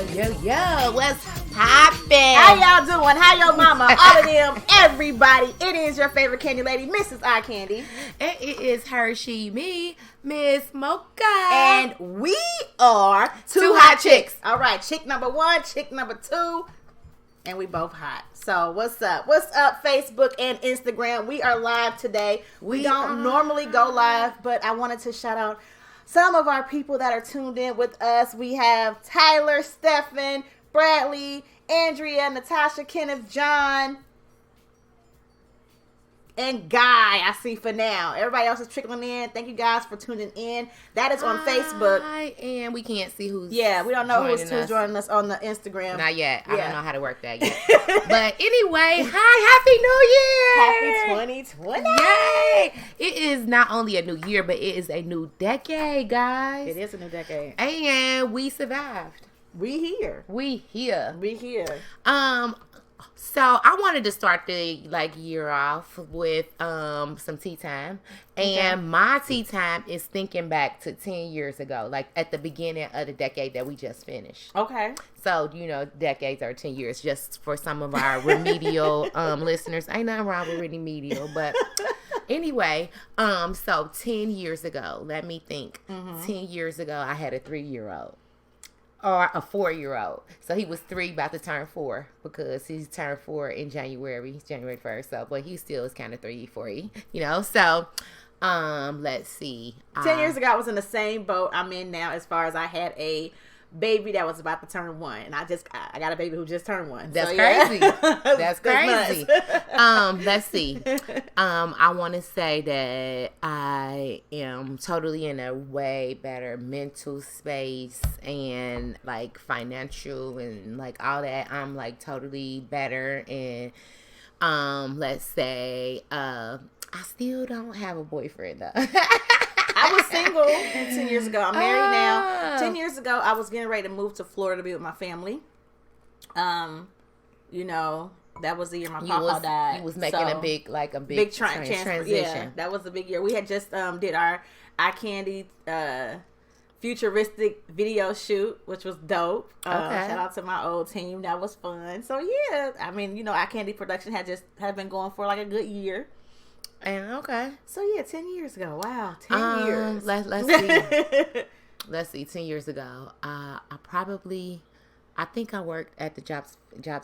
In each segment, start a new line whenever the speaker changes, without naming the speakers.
Yo, what's poppin'?
How y'all doing? How your mama? All of them, everybody. It is your favorite candy lady, Mrs. Eye Candy.
And it is Hershey, me, Miss Mocha.
And we are
Two hot chicks.
All right, chick number 1, chick number 2. And we both hot. So what's up? What's up, Facebook and Instagram? We are live today. We don't normally go live, but I wanted to shout out some of our people that are tuned in with us. We have Tyler, Stephen, Bradley, Andrea, Natasha, Kenneth, John, and Guy. I see for now. Everybody else is trickling in. Thank you guys for tuning in. That is on Facebook.
And we can't see who's
we don't know who's joining us on the Instagram.
Not yet. I don't know how to work that yet. But anyway, hi,
Happy New Year! Happy 2020!
Yay! It is not only a new year, but it is a new decade, guys.
It is a new decade.
And we survived.
We here.
So I wanted to start the year off with some tea time. And my tea time is thinking back to 10 years ago, like at the beginning of the decade that we just finished.
Okay.
So, decades are 10 years just for some of our remedial listeners. Ain't nothing wrong with remedial, but anyway, so 10 years ago, let me think. 10 years ago, I had a 3-year-old. Or a 4-year-old. So he was 3, about to turn 4, because he's turned 4 in January 1st. So, but he still is kind of 3, 4, So, let's see.
10 years ago, I was in the same boat I'm in now, as far as I had a baby that was about to turn 1, and I got a baby who just turned 1.
That's crazy. That's crazy. Let's see. I want to say that I am totally in a way better mental space and financial and all that. I'm totally better, and let's say I still don't have a boyfriend though.
I was single 10 years ago. I'm married now. 10 years ago, I was getting ready to move to Florida to be with my family. That was the year my papa died.
You was making a big transition.
Yeah, that was a big year. We had just did our Eye Candy futuristic video shoot, which was dope. Shout out to my old team. That was fun. So yeah, I mean, Eye Candy production had been going for a good year.
And okay.
So yeah, 10 years ago. Wow, 10 years.
Let's see. Let's see. 10 years ago, I think I worked at the Jobs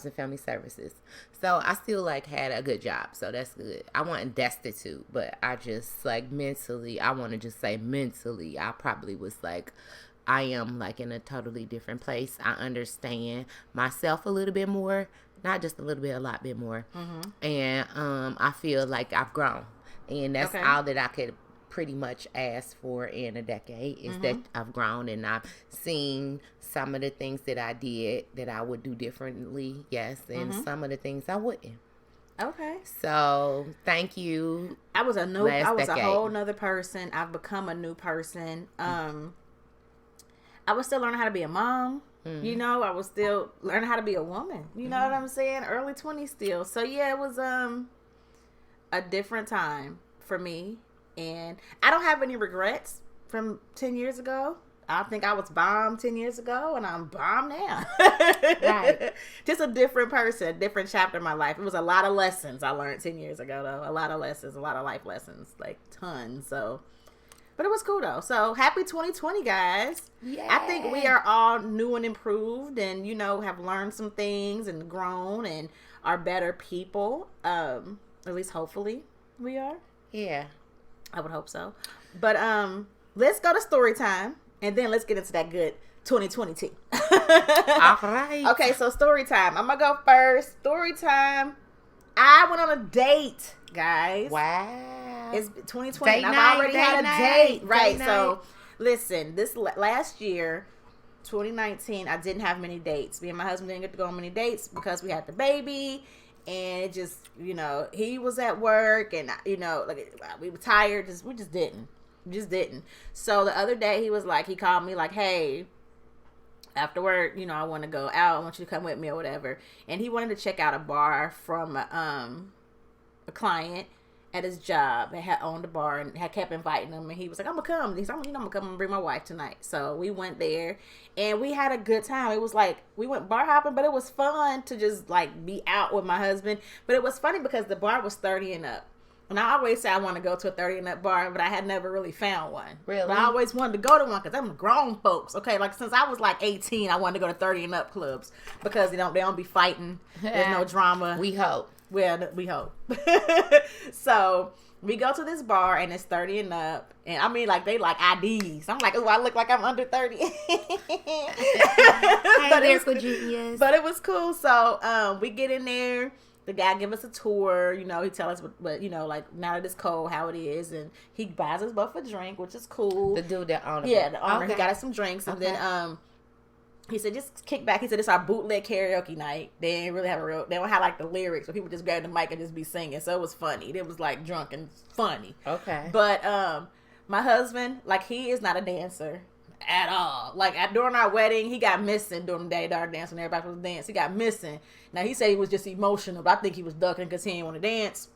and Family Services. So I still had a good job. So that's good. I wasn't destitute, but I just mentally, I want to just say mentally, I probably was I am in a totally different place. I understand myself a little bit more. Not just a little bit, a lot bit more. And I feel like I've grown. And that's all that I could pretty much ask for in a decade is that I've grown, and I've seen some of the things that I did that I would do differently. Yes. And some of the things I wouldn't.
Okay.
So thank you.
I was a whole nother person. I've become a new person. I was still learning how to be a mom. I was still learning how to be a woman. You know what I'm saying? Early 20s still. So yeah, it was a different time for me. And I don't have any regrets from 10 years ago. I think I was bomb 10 years ago, and I'm bomb now.
Right.
Just a different person, different chapter in my life. It was a lot of lessons I learned 10 years ago, though. A lot of lessons, a lot of life lessons, tons. So... But it was cool, though. So, happy 2020, guys.
Yeah.
I think we are all new and improved and, have learned some things and grown and are better people. At least, hopefully, we are.
Yeah.
I would hope so. But let's go to story time, and then let's get into that good 2020 tea.
All right.
Okay, so story time. I'm going to go first. Story time. I went on a date, guys.
Wow.
It's 2020. I've already had a date. Right. So, listen, this last year, 2019, I didn't have many dates. Me and my husband didn't get to go on many dates because we had the baby. And it just, he was at work and, we were tired. We just didn't. So, the other day, he called me hey, after work, I want to go out. I want you to come with me or whatever. And he wanted to check out a bar from a client. at his job and had owned the bar and had kept inviting him, and he was like, I'm gonna come. He's like, I'm gonna come and bring my wife tonight. So we went there and we had a good time. It was like we went bar hopping, but it was fun to just like be out with my husband. But it was funny because the bar was 30 and up. And I always say I want to go to a 30 and up bar, but I had never really found one.
Really?
But I always wanted to go to one because I'm grown folks. Okay, like since I was like 18, I wanted to go to 30 and up clubs because they don't be fighting. There's no drama.
We hope.
Well, we hope. So we go to this bar and it's 30 and up, and I mean like they like IDs. I'm like, oh, I look like I'm under 30. But it was cool. So we get in there. The guy give us a tour, you know, he tell us what you know, like now that it's cold, how it is, and he buys us both a drink, which is cool.
The dude that owned it.
Yeah, the owner, he got us some drinks, and then he said, just kick back. He said, it's our bootleg karaoke night. They didn't really have they don't have like the lyrics, so people just grab the mic and just be singing. So it was funny. It was like drunk and funny.
Okay.
But my husband, like he is not a dancer at all. Like during our wedding, he got missing during the day. Our dancing, everybody was dancing. He got missing. Now he said he was just emotional, but I think he was ducking because he didn't want to dance.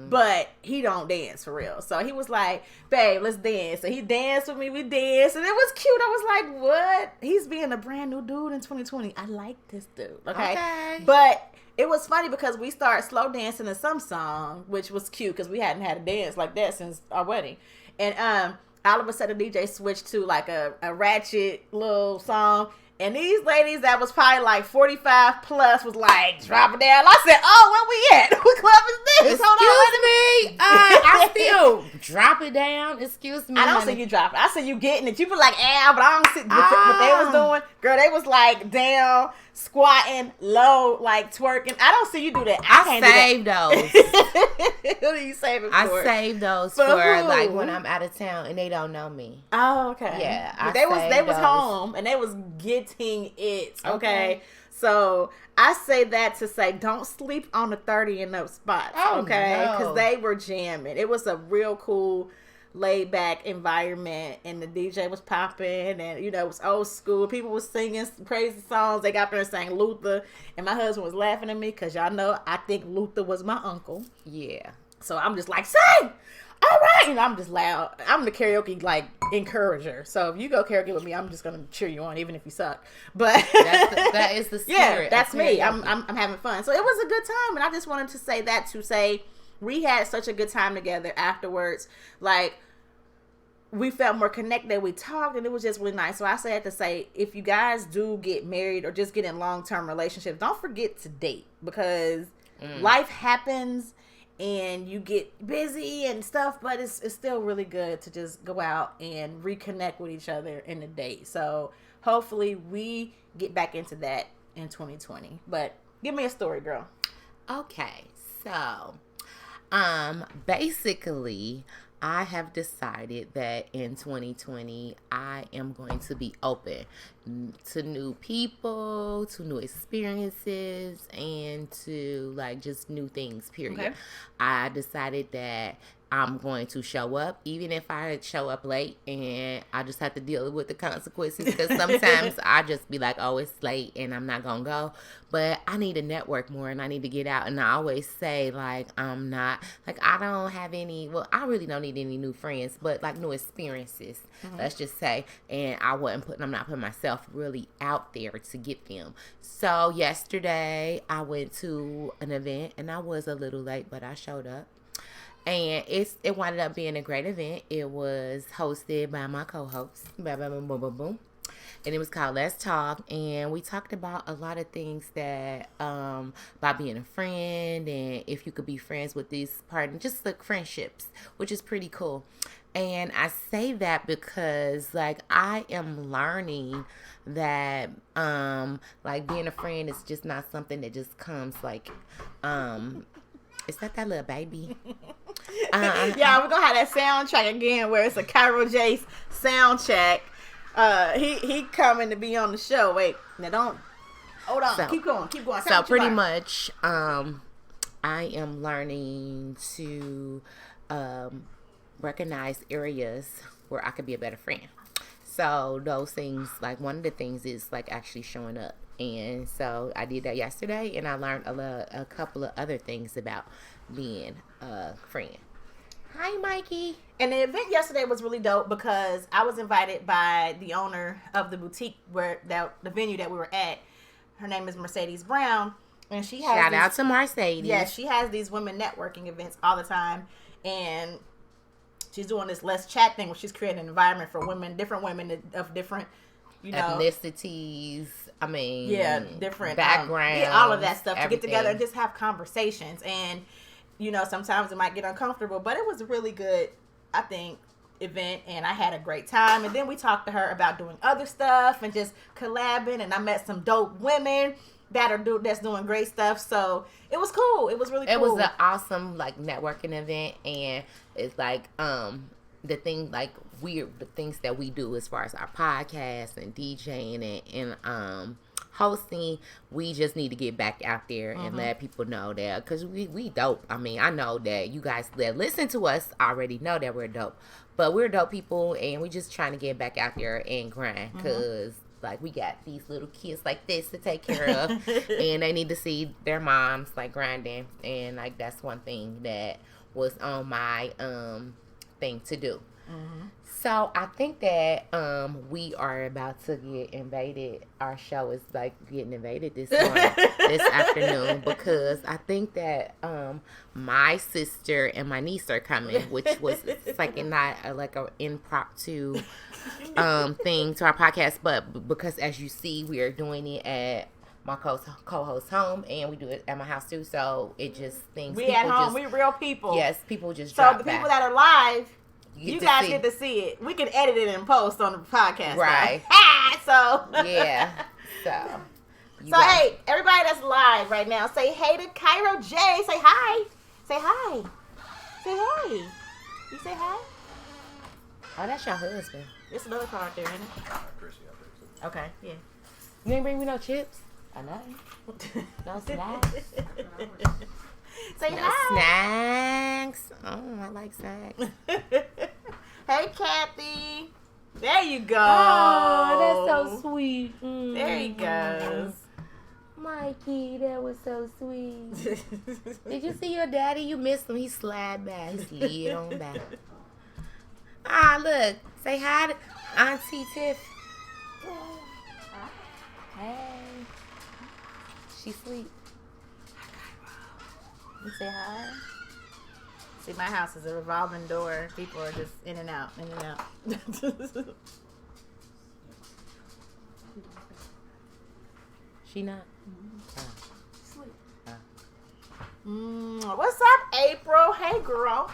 But he don't dance for real. So he was like, babe, let's dance. So he danced with me. We danced, and it was cute. I was like, what? He's being a brand new dude in 2020. I like this dude. Okay. But it was funny because we started slow dancing to some song, which was cute because we hadn't had a dance like that since our wedding. And all of a sudden, the DJ switched to like a ratchet little song. And these ladies that was probably like 45 plus was like, drop it down. I said, oh, where we at? What club is this?
Excuse me. I still drop it down. Excuse me.
I don't see you drop it. I see you getting it. You were like, but I don't see what they was doing. Girl, they was like down, squatting, low, like twerking. I don't see you do that.
I saved those.
Who do you save it for?
I saved those for like when I'm out of town and they don't know me.
Oh, okay.
Yeah.
They was home and they was getting it. Okay. So I say that to say don't sleep on the 30 and up spots. Okay. Because they were jamming. It was a real cool laid back environment, and the DJ was popping, and you know, it was old school. People was singing crazy songs. They got there and sang Luther, and my husband was laughing at me because y'all know I think Luther was my uncle.
Yeah. So
I'm just like, sing! All right! And I'm just loud. I'm the karaoke like encourager. So if you go karaoke with me, I'm just gonna cheer you on even if you suck. But
that is the spirit.
Yeah, that's me. I'm having fun. So it was a good time, and I just wanted to say that to say we had such a good time together afterwards. Like, we felt more connected. We talked, and it was just really nice. So I said to say, if you guys do get married or just get in long-term relationships, don't forget to date, because life happens and you get busy and stuff, but it's still really good to just go out and reconnect with each other in a date. So hopefully we get back into that in 2020. But give me a story, girl.
Okay, so basically I have decided that in 2020 I am going to be open to new people, to new experiences, and to like just new things, period. Okay. I decided that I'm going to show up, even if I show up late, and I just have to deal with the consequences, because sometimes I just be like, oh, it's late and I'm not going to go. But I need to network more and I need to get out. And I always say, like, I'm not, like, I don't have any, well, I really don't need any new friends, but like new experiences, let's just say. And I'm not putting myself really out there to get them. So yesterday I went to an event and I was a little late, but I showed up. And it wound up being a great event. It was hosted by my co-host, and it was called Let's Talk. And we talked about a lot of things that about being a friend, and if you could be friends with these partners, just like friendships, which is pretty cool. And I say that because like I am learning that like being a friend is just not something that just comes like is that little baby?
Yeah, we're gonna have that soundtrack again where it's a Cairo Jace soundtrack. He coming to be on the show. Wait, now don't hold on. Keep going.
So pretty much, I am learning to recognize areas where I could be a better friend. So those things, like one of the things is like actually showing up. And so I did that yesterday, and I learned a couple of other things about being a friend. Hi, Mikey.
And the event yesterday was really dope because I was invited by the owner of the boutique the venue that we were at. Her name is Mercedes Brown, and she has
shout out to Mercedes.
Yeah, she has these women networking events all the time, and she's doing this Let's Chat thing where she's creating an environment for different women of different,
ethnicities. I mean,
different
backgrounds,
all of that stuff
everything.
To get together and just have conversations. And sometimes it might get uncomfortable, but it was a really good, I think, event, and I had a great time. And then we talked to her about doing other stuff and just collabing, and I met some dope women that's doing great stuff. So it was cool. It was really cool.
It was an awesome networking event, and it's the things that we do as far as our podcast and DJing and hosting, we just need to get back out there and let people know that, because we dope. I mean, I know that you guys that listen to us already know that we're dope, but we're dope people, and we just trying to get back out there and grind, because we got these little kids like this to take care of, and they need to see their moms grinding, and that's one thing that was on my thing to do. So I think that we are about to get invaded. Our show is getting invaded this morning, this afternoon, because I think that my sister and my niece are coming, which was not an impromptu thing to our podcast, but because as you see, we are doing it at my co-host's home, and we do it at my house too. So it just things
we at home, we real people.
Yes, people just
so the people that are live. You guys get to see it. We can edit it and post on the podcast.
Right.
So.
Yeah. So.
Hey, everybody that's live right now, say hey to Cairo J. Say hi. Say hi. Say hey. You say hi?
Oh, that's your husband.
There's another car out there, isn't it? Okay, yeah.
You ain't bring me no chips? I know. No snacks.
Say
no
hi.
Snacks. Oh, I like snacks.
Hey, Kathy. There you go.
Oh, that's so sweet.
There he goes.
Mikey, that was so sweet. Did you see your daddy? You missed him. He slid back. He slid on back. Look. Say hi to Auntie Tiff. Hey. She sleep. You say hi.
See, my house is a revolving door. People are just in and out, in and out.
She not?
What's up, April? Hey, girl.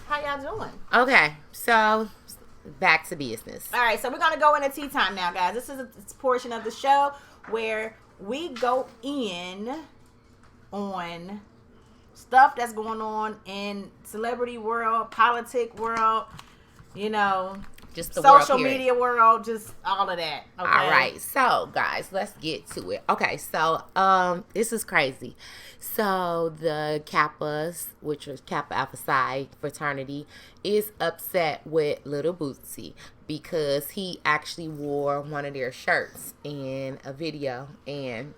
How y'all doing?
Okay, so back to business.
All right, so we're going to go into tea time now, guys. This is a portion of the show where we go in on stuff that's going on in celebrity world, politic world,
just the
social media world, just all of that. Okay?
All right, so guys, let's get to it. Okay, so this is crazy. So the Kappas, which was Kappa Alpha Psi fraternity, is upset with Little Bootsy because he actually wore one of their shirts in a video, and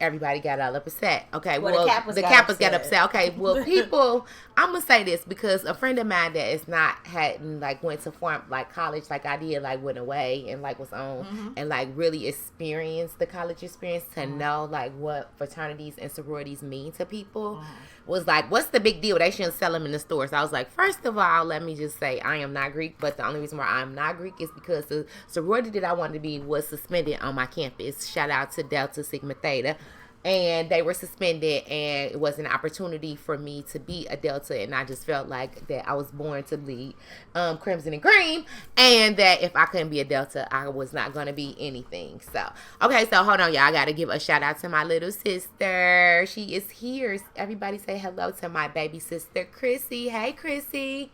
everybody got all upset. Okay, well, the Kappas got upset. Okay, well, people, I'm gonna say this because a friend of mine that is not hadn't went to college like I did, went away and was on and really experienced the college experience to know what fraternities and sororities mean to people. Was what's the big deal? They shouldn't sell them in the stores. I was first of all, let me just say I am not Greek, but the only reason why I'm not Greek is because the sorority that I wanted to be was suspended on my campus. Shout out to Delta Sigma Theta. And they were suspended, and it was an opportunity for me to be a Delta, and I just felt like that I was born to lead Crimson and Cream, and that if I couldn't be a Delta, I was not going to be anything. So, okay, so hold on, y'all. I got to give a shout out to my little sister. She is here. Everybody say hello to my baby sister, Chrissy. Hey, Chrissy.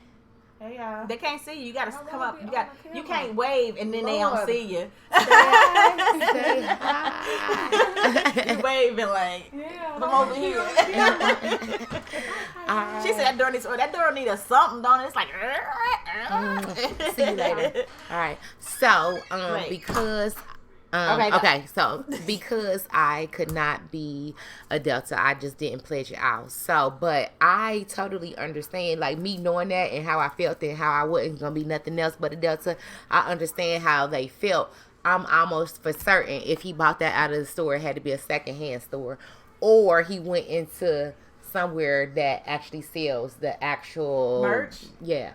Hey, y'all. They can't see you. You gotta come up. You can't wave and then they don't see you.
Say hi.
You waving come over here. She said that door need a something, don't it? It's
see you later. All right. So, because Okay, so because I could not be a Delta, I just didn't pledge it out. So, but I totally understand, like me knowing that and how I felt and how I wasn't gonna be nothing else but a Delta. I understand how they felt. I'm almost for certain if he bought that out of the store, it had to be a secondhand store, or he went into somewhere that actually sells the actual
merch.
Yeah.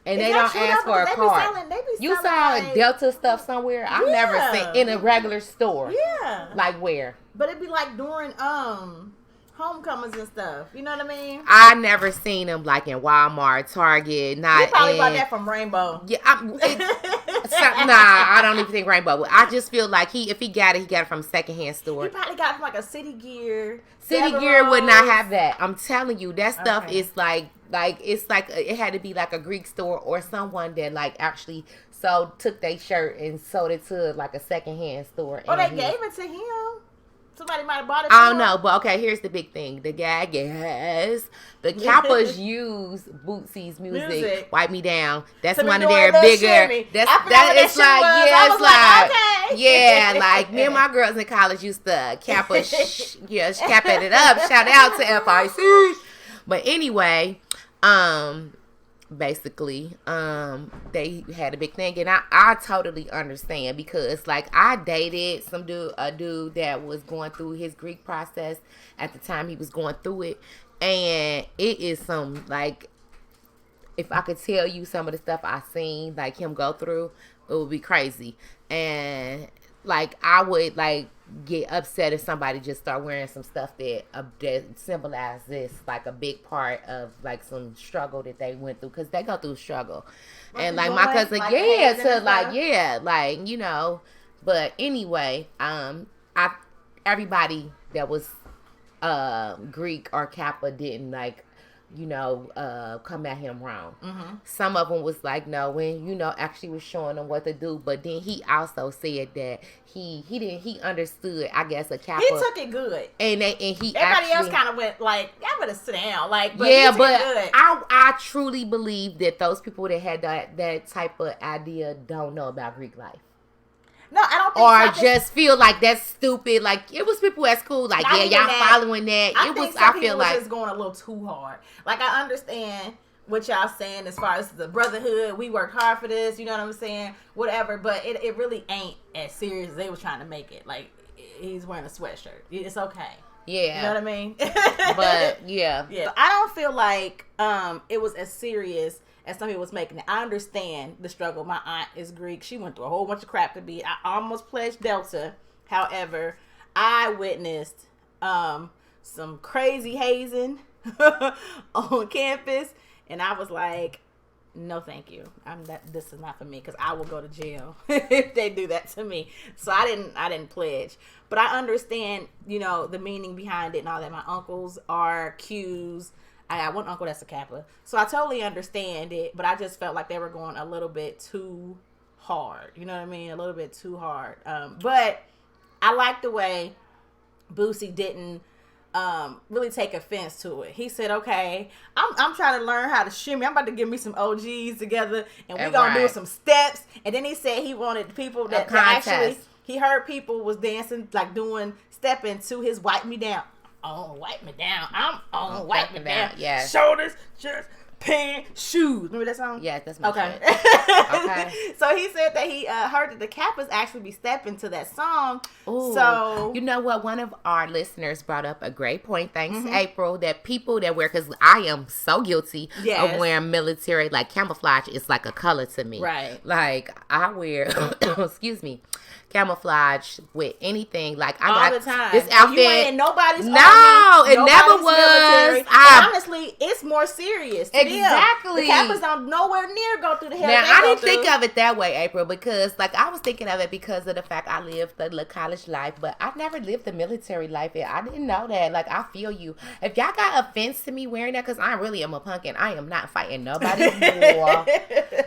And they don't ask for a card. You saw like Delta stuff somewhere? I've never seen in a regular store.
Yeah.
Like where?
But it'd be like during homecomings and stuff. You know what I mean?
I never seen them like in Walmart, Target. Not.
You probably bought that from Rainbow.
Yeah. I don't even think Rainbow. I just feel like if he got it from a secondhand store.
He probably got it from like a City Gear.
City Gear would not have that. I'm telling you, that stuff is like it's like it had to be like a Greek store or someone that like actually took their shirt and sold it to like a secondhand store.
Oh, they gave it to him. Somebody might have bought it.
I don't know, but okay. Here's the big thing: the gag is the Kappas use Bootsy's music. Wipe Me Down. That's one of their bigger. It's like me and my girls in college used to Kappa. Kapping it up. Shout out to FIC. But anyway, basically, they had a big thing, and I totally understand because like I dated a dude that was going through his Greek process at the time he was going through it, and it is some like, if I could tell you some of the stuff I seen like him go through, it would be crazy. And like I would like get upset if somebody just start wearing some stuff that symbolize this like a big part of like some struggle that they went through, because they go through struggle. And like my cousin, like you know. But anyway, everybody that was Greek or Kappa didn't like, you know, come at him wrong. Mm-hmm. Some of them was like no, and you know, actually was showing them what to do. But then he also said that he understood, I guess, a Kappa.
He took it good,
and
everybody else kind of went like, "Y'all better sit down." Like, but
I truly believe that those people that had that type of idea don't know about Greek life.
No, I don't think.
Or just feel like that's stupid. Like it was people at school, like y'all following that. I feel like
it's going a little too hard. Like I understand what y'all saying as far as the brotherhood. We work hard for this. You know what I'm saying? Whatever. But it really ain't as serious as they was trying to make it. Like he's wearing a sweatshirt. It's okay.
Yeah.
You know what I mean?
But yeah.
Yeah. I don't feel like it was as serious as some people was making it. I understand the struggle. My aunt is Greek. She went through a whole bunch of crap to be. I almost pledged Delta. However, I witnessed some crazy hazing on campus, and I was like, no, thank you. This is not for me, because I will go to jail if they do that to me. So I didn't pledge. But I understand, you know, the meaning behind it and all that. My uncles are Qs. I got one uncle that's a Kappa. So I totally understand it, but I just felt like they were going a little bit too hard. You know what I mean? A little bit too hard. But I like the way Boosie didn't really take offense to it. He said, okay, I'm trying to learn how to shimmy. I'm about to get me some OGs together, and we're going to do some steps. And then he said he wanted people that actually, he heard people was dancing, like stepping to his Wipe Me Down. Oh, wipe me down. I'm on wipe me down. Yeah. Shoulders, chest, pants, shoes. Remember that song?
Yeah, that's my
okay. Okay. So he said that he heard that the Kappas actually be stepping to that song.
Ooh. So you know what? One of our listeners brought up a great point. Thanks, April. That people that wear, because I am so guilty of wearing military, like camouflage is like a color to me.
Right.
Like I wear, excuse me, camouflage with anything. Like I
all
got
the time.
this outfit.
You ain't nobody's
no,
army,
it never was.
Honestly, it's more serious.
Exactly.
The Kappas don't nowhere near go through the hell.
Now I didn't think of it that way, April, because like I was thinking of it because of the fact I lived the college life, but I never lived the military life. And I didn't know that. Like I feel you. If y'all got offense to me wearing that, because I really am a punk and I am not fighting nobody's war.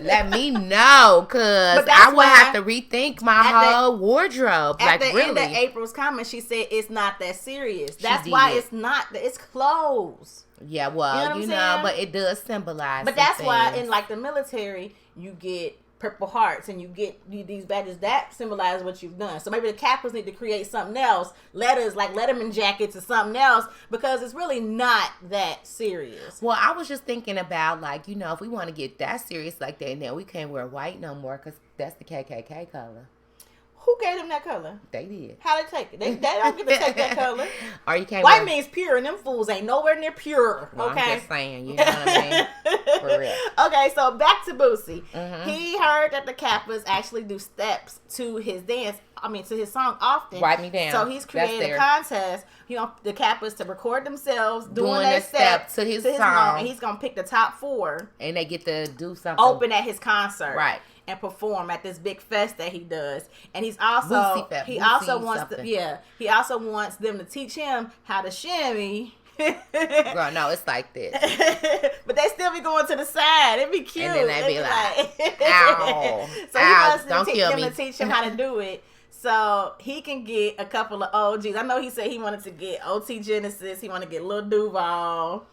Let me know, because I will have to rethink my whole wardrobe.
At
like
the
really.
end of April's comment, she said it's not that serious. That's why it's not. It's clothes.
Yeah, well, you know, but it does symbolize.
But that's why in like the military, you get purple hearts and you get these badges, that symbolize what you've done. So maybe the Kappas need to create something else, letters like Letterman jackets or something else, because it's really not that serious.
Well, I was just thinking about, like, you know, if we want to get that serious like that, then we can't wear white no more because that's the KKK color.
Who gave them that color?
They did.
How they take it? They don't get to take that color.
Or you can't.
White means pure, and them fools ain't nowhere near pure.
Well,
okay,
I'm just saying, you know what I mean? For real.
Okay, so back to Boosie. Mm-hmm. He heard that the Kappas actually do steps to his dance. I mean, to his song often.
Write Me Down.
So he's created a contest. You know, the Kappas to record themselves doing that step
to his song,
and he's gonna pick the top 4,
and they get to do something
open at his concert,
right?
And perform at this big fest that he does. And he's also he also wants them to teach him how to shimmy.
Girl, no, it's like this.
But they still be going to the side. It'd be cute.
And then they be like, ow.
So
ow,
he wants to teach him how to do it. So he can get a couple of OGs. I know he said he wanted to get OT Genesis. He wanted to get Lil Duval.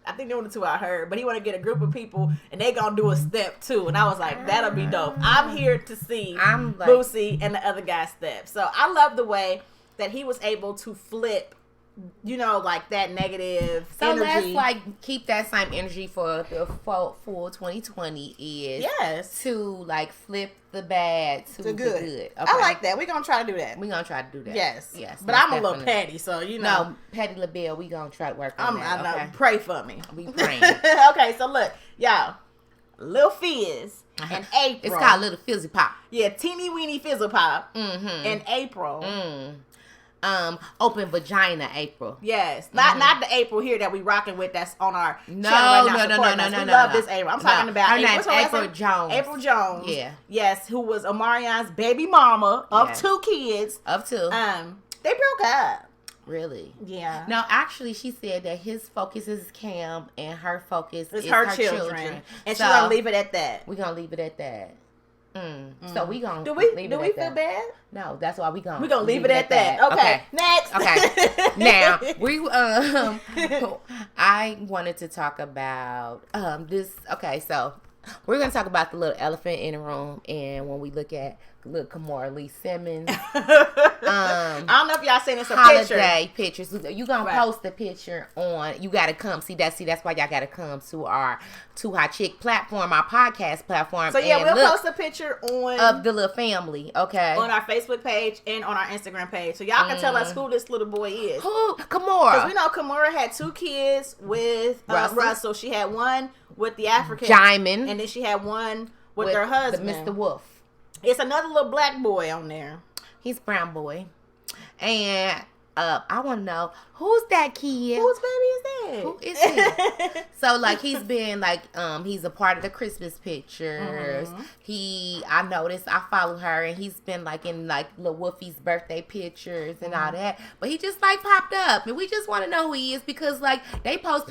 I think they were the 2 I heard, but he want to get a group of people and they gonna do a step too. And I was like, that'll be dope. I'm here to see Boosie and the other guy step. So I love the way that he was able to flip, you know, like that negative energy.
Let's like keep that same energy for the full 2020 is
to
like flip the bad to the good. Okay.
I like that. We're gonna try to do that.
We're gonna try to do that.
Yes. But I'm a little petty, so you know.
No, Petty LaBelle, we gonna try to work on that.
I know. Pray for me.
We praying.
Okay, so look, y'all. Lil Fizz and April.
It's called Little Fizzy Pop.
Yeah, teeny weeny fizzle pop.
Mm-hmm.
And April.
Open vagina April.
Yes, not the April here that we rocking with. That's on our channel right now.
No.
We love this April. I'm talking about
her name's April Jones.
April Jones.
Yeah.
Yes, who was Omarion's baby mama of 2 kids.
Of 2.
They broke up.
Really?
Yeah.
No, actually, she said that his focus is Cam and her focus is
her children. And so, she's gonna leave it at that.
We're gonna leave it at that. So we gonna
do we feel bad?
No, that's why we're gonna
leave it at that. Okay. Next.
Okay. Now we I wanted to talk about this. Okay, so we're gonna talk about the little elephant in the room, and when we look at little Kamora Lee Simmons,
I don't know if y'all seen this
holiday pictures. You gonna post the picture on? You gotta come see that's why y'all gotta come to our Too Hot Chick platform, our podcast platform.
So yeah, we'll post a picture
of the little family, okay,
on our Facebook page and on our Instagram page, so y'all can tell us who this little boy is.
Who? Kamora.
Because we know Kamora had 2 kids with Russell. She had one with the African
Jaimin,
and then she had one with her husband,
Mr. Wolf.
It's another little black boy on there.
He's brown boy. And I want to know, who's that kid?
Whose baby is that?
Who is he? So, like, he's been, like, he's a part of the Christmas pictures. I noticed, I follow her, and he's been, like, in, like, Lil Wolfie's birthday pictures and all that. But he just, like, popped up. And we just want to know who he is because, like, they post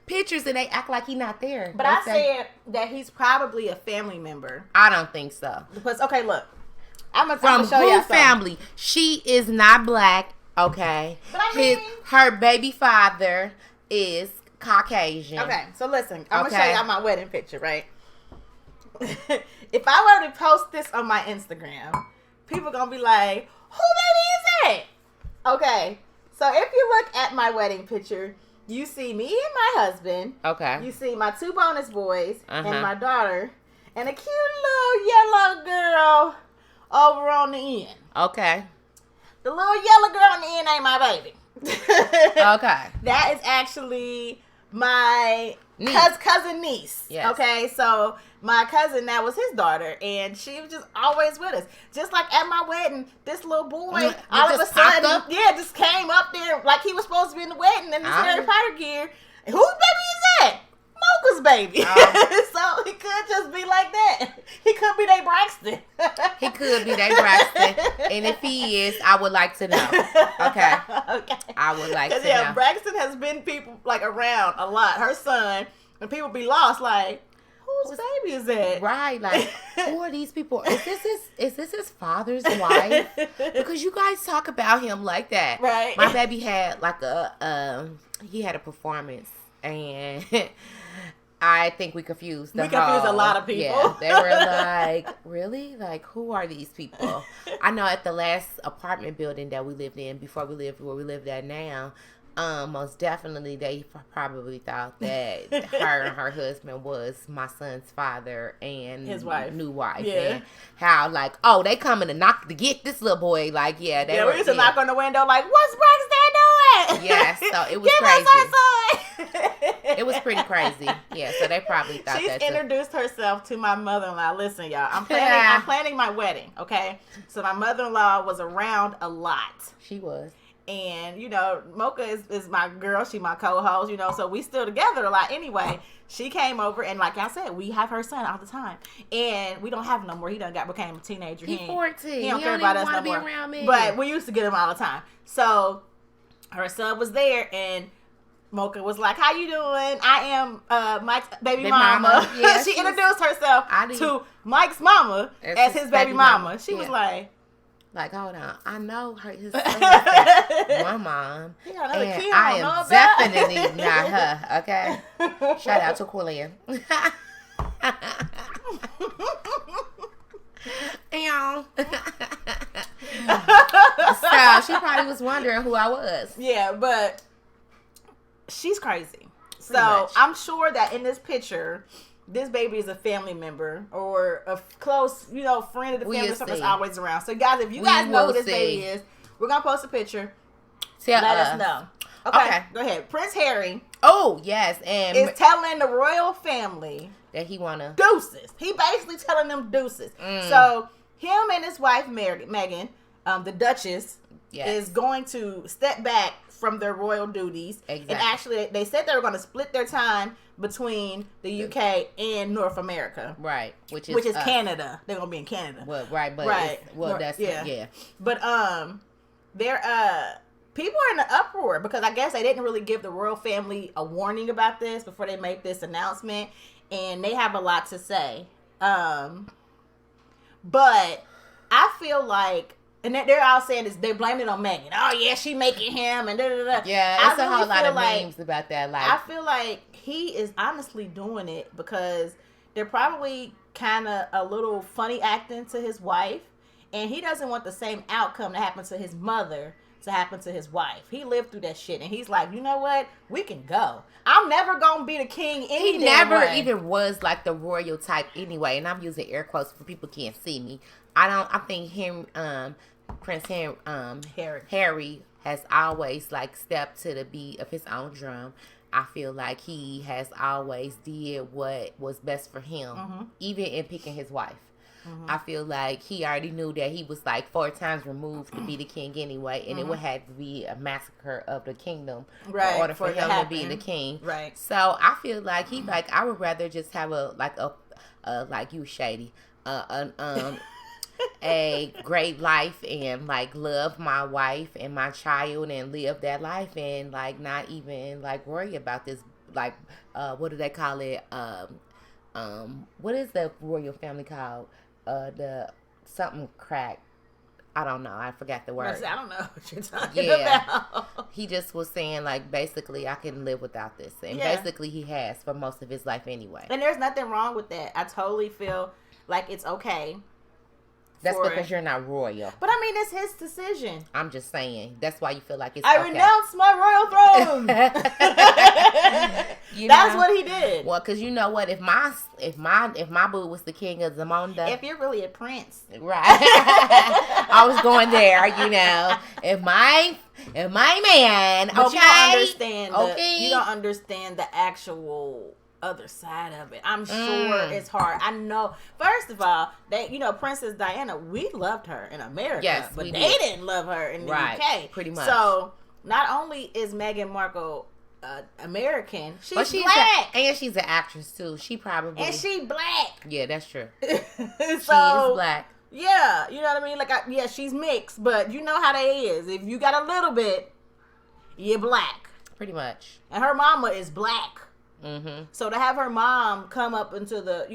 pictures and they act like he's not there.
But I said that he's probably a family member.
I don't think so.
Because, okay, look. I'm going
to
show you
family. She is not black. Okay.
But I mean,
her baby father is Caucasian.
Okay, so listen, I'm gonna show y'all my wedding picture, right? If I were to post this on my Instagram, people gonna be like, "Who baby is that?" Okay, so if you look at my wedding picture, you see me and my husband.
Okay.
You see my 2 bonus boys and my daughter, and a cute little yellow girl over on the end.
Okay.
The little yellow girl on the end ain't my baby.
Okay.
That is actually my cousin niece.
Yes.
Okay, so my cousin, that was his daughter, and she was just always with us. Just like at my wedding, this little boy, all of a sudden, just came up there like he was supposed to be in the wedding in this Harry Potter gear. And whose baby is that? Mocha's baby. So he could just be like that. He could be they Braxton.
He could be they Braxton. And if he is, I would like to know. Okay. I would like to know.
Braxton has been people like around a lot. Her son, and people be lost like, whose baby is that?
Right, like, who are these people? Is this his father's wife? Because you guys talk about him like that.
Right.
My baby had like he had a performance, and I think we confused
a lot of people.
Yeah, they were like, really? Like, who are these people? I know at the last apartment building that we lived in, before we lived where we live at now, most definitely they probably thought that her and her husband was my son's father and
his wife,
new wife.
Yeah.
And how, like, oh, they coming to get this little boy. Like, yeah, they
we used to knock on the window like, what's Braxton doing?
Yeah, so it was crazy. It was pretty crazy. Yeah, so they probably thought
she's introduced herself to my mother-in-law. Listen, y'all, I'm planning my wedding, okay? So my mother-in-law was around a lot.
She was.
And, you know, Mocha is my girl. She my co-host, you know, so we still together a lot. Anyway, she came over, and like I said, we have her son all the time. And we don't have him no more. He became a teenager.
He's 14.
He don't care about us no more. But we used to get him all the time. So her son was there, and Mocha was like, how you doing? I am Mike's baby mama. Yeah, she introduced herself to Mike's mama as his baby mama. She was
like, hold on, I know his one mom, and I am definitely not her, okay? Shout out to Quillian. So she probably was wondering who I was.
Yeah, but she's crazy. So I'm sure that in this picture, this baby is a family member or a close, you know, friend of the family or something that's always around. So, guys, if you guys know who this baby is, we're going to post a picture. Let us know. Okay, go ahead. Prince Harry.
Oh, yes. And
is telling the royal family
that he want to.
Deuces. He basically telling them deuces. So, him and his wife, Meghan, the Duchess, is going to step back from their royal duties. Exactly. And actually, they said they were going to split their time between the UK and North America.
Right. Which is
Canada. They're going to be in Canada.
Well, right. But that's yeah.
But they're people are in an uproar because I guess they didn't really give the royal family a warning about this before they made this announcement, and they have a lot to say. But I feel like, and they're all saying this, they're blaming it on Meghan. Oh yeah, she making him and da da da.
Yeah, it's a whole lot of memes about that. Like,
I feel like he is honestly doing it because they're probably kind of a little funny acting to his wife, and he doesn't want the same outcome to happen to his mother to happen to his wife. He lived through that shit, and he's like, you know what? We can go. I'm never gonna be the king any
He never even was like the royal type anyway, and I'm using air quotes for people can't see me. I think him, Prince Harry has always like stepped to the beat of his own drum. I feel like he has always did what was best for him, even in picking his wife. I feel like he already knew that he was like 4 times removed to be the king anyway, and it would have to be a massacre of the kingdom in order for him to be the king.
Right.
So I feel like he like I would rather just have a like you shady a great life and like love my wife and my child and live that life and like not even like worry about this like what do they call it what is the royal family called the something crack, I don't know, I forgot the word.
I don't know what you're talking about.
He just was saying like basically I can live without this, and basically he has for most of his life anyway, and
there's nothing wrong with that. I totally feel like it's okay.
That's because you're not royal.
But I mean, it's his decision.
I'm just saying. That's why you feel like it's
I renounce my royal throne. That's what he did.
Well, because you know what? If my boo was the king of Zamunda.
If you're really a prince.
Right. I was going there, you know. If my man.
But you don't understand. You don't understand the actual other side of it. I'm sure it's hard. I know. First of all, Princess Diana, we loved her in America, but they didn't love her in the UK.
Pretty much.
So not only is Meghan Markle American, she's black,
and she's an actress too. She
black.
Yeah, that's true.
She is
black.
Yeah, you know what I mean. Like, she's mixed, but you know how that is. If you got a little bit, you're black.
Pretty much.
And her mama is black.
Mm-hmm.
So to have her mom come up into the,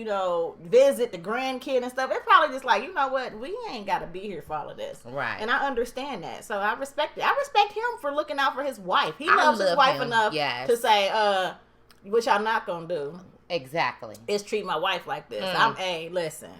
visit the grandkid and stuff, it's probably just like, you know what, we ain't got to be here for all of this.
Right.
And I understand that. So I respect it. I respect him for looking out for his wife. He loves his wife enough to say, what y'all not going to do.
Exactly.
Is treat my wife like this. Listen.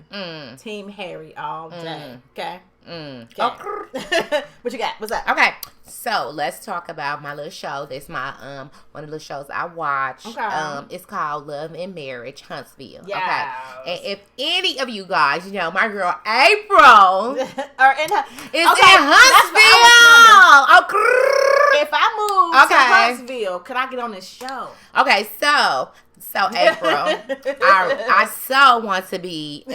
Team Harry all day. Okay? Okay. What you got? What's up?
Okay. So let's talk about my little show. This my one of the shows I watch.
Okay.
It's called Love and Marriage Huntsville.
Yes.
Okay. And if any of you guys, my girl April
is in
Huntsville.
If I move to Huntsville, can I get on this show?
Okay, so April, I so want to be on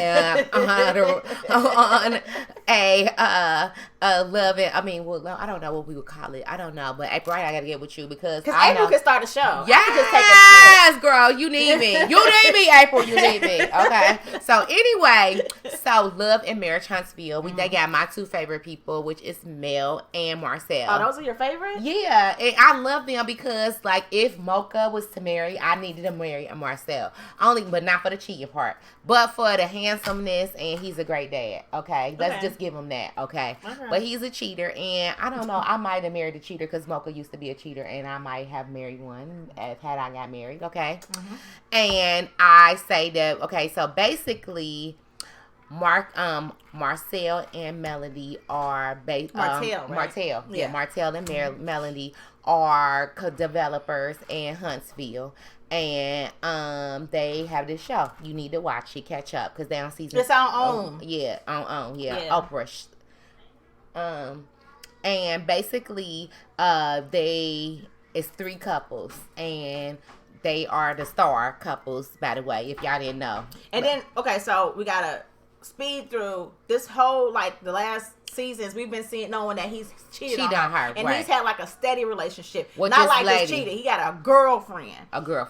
a loving. I mean, well, I don't know what we would call it. I don't know, but April, I gotta get with you because
April can start a show.
Yes, girl, you need me. You need me, April. You need me. Okay. So anyway, Love and Marriage Huntsville. They got my two favorite people, which is Mel and Marcel.
Oh, those are your favorites?
Yeah, and I love them because, like, if Mocha was to marry, I needed to marry a Marcel. But not for the cheating part, but for the handsomeness, and he's a great dad. Okay, let's just give him that. Okay, but he's a cheater, and I don't know. I might have married a cheater because Mocha used to be a cheater, and I might have married one had I got married. Okay, and I say that. Okay, so basically, Marcel and Melody are
Martell, right?
Martell. Yeah, Martell and Melody are co-developers in Huntsville. And they have this show. You need to watch it, catch up, because they're on season.
It's on OWN.
Oprah. And basically, it's 3 couples, and they are the star couples, by the way, if y'all didn't know.
And then, so we gotta speed through this whole, like, the last seasons we've been knowing that he's cheated on her. And he's had like a steady relationship. With not like this cheating. He got a girlfriend.